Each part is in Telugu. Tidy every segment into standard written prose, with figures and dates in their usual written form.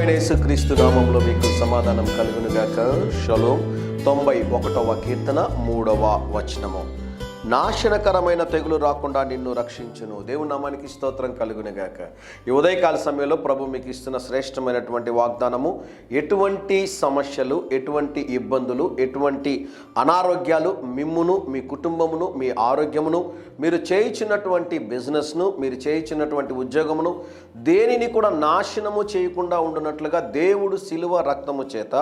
ప్రభువైన యేసుక్రీస్తు నామములో మీకు సమాధానం కలుగునుగాక. షలోం. 91వ కీర్తన 3వ వచనము. నాశనకరమైన తెగులు రాకుండా నిన్ను రక్షించును. దేవుని నామానికి స్తోత్రం కలుగునుగాక. ఈ ఉదయకాల సమయంలో ప్రభు మీకు ఇస్తున్న శ్రేష్టమైనటువంటి వాగ్దానము, ఎటువంటి సమస్యలు, ఎటువంటి ఇబ్బందులు, ఎటువంటి అనారోగ్యాలు మిమ్మును, మీ కుటుంబమును, మీ ఆరోగ్యమును, మీరు చేయించినటువంటి బిజినెస్ను, మీరు చేయించినటువంటి ఉద్యోగమును దేనిని కూడా నాశనము చేయకుండా ఉండునట్లుగా దేవుడు శిలువ రక్తము చేత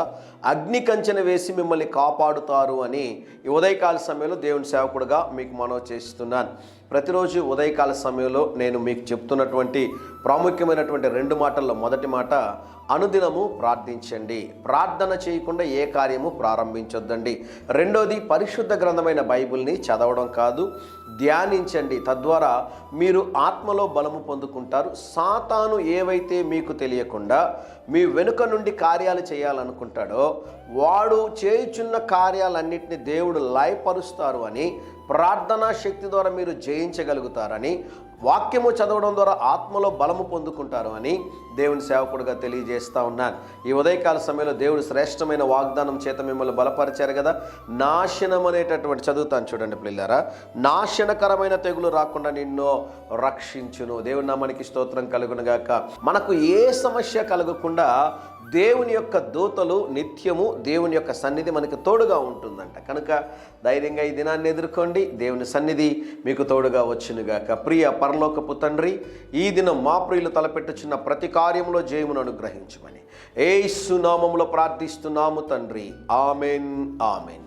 అగ్ని కంచెన వేసి మిమ్మల్ని కాపాడుతారు అని ఈ ఉదయకాల సమయంలో దేవుని సేవకుడుగా మీకు మనవి చేస్తున్నాను. ప్రతిరోజు ఉదయకాల సమయంలో నేను మీకు చెప్తున్నటువంటి ప్రాముఖ్యమైనటువంటి 2 మాటల్లో మొదటి మాట, అనుదినము ప్రార్థించండి. ప్రార్థన చేయకుండా ఏ కార్యము ప్రారంభించొద్దండి. రెండోది, పరిశుద్ధ గ్రంథమైన బైబిల్ని చదవడం కాదు, ధ్యానించండి. తద్వారా మీరు ఆత్మలో బలము పొందుకుంటారు. సాతాను ఏవైతే మీకు తెలియకుండా మీ వెనుక నుండి కార్యాలు చేయాలనుకుంటాడో వాడు చేయుచున్న కార్యాలన్నింటినీ దేవుడు లయపరుస్తారు అని, ప్రార్థనా శక్తి ద్వారా మీరు జయించగలుగుతారని, వాక్యము చదవడం ద్వారా ఆత్మలో బలము పొందుకుంటారు అని దేవుని సేవకుడుగా తెలియజేస్తూ ఉన్నాను. ఈ ఉదయకాల సమయంలో దేవుడు శ్రేష్టమైన వాగ్దానం చేత మిమ్మల్ని బలపరిచారు కదా. నాశనం అనేటటువంటి, చదువుతాను చూడండి పిల్లలారా, నాశనకరమైన తెగులు రాకుండా నిన్ను రక్షించును. దేవుని నామానికి స్తోత్రం కలుగునుగాక. మనకు ఏ సమస్య కలగకుండా దేవుని యొక్క దూతలు నిత్యము, దేవుని యొక్క సన్నిధి మనకు తోడుగా ఉంటుందంట. కనుక ధైర్యంగా ఈ దినాన్ని ఎదుర్కోండి. దేవుని సన్నిధి మీకు తోడుగా వచ్చునుగాక. ప్రియ పరలోకపు తండ్రి, ఈ దినం మా ప్రియులు తలపెట్టుచున్న ప్రతి కార్యంలో జయమును అనుగ్రహించమని యేసు నామములో ప్రార్థిస్తున్నాము తండ్రి. Amen, amen.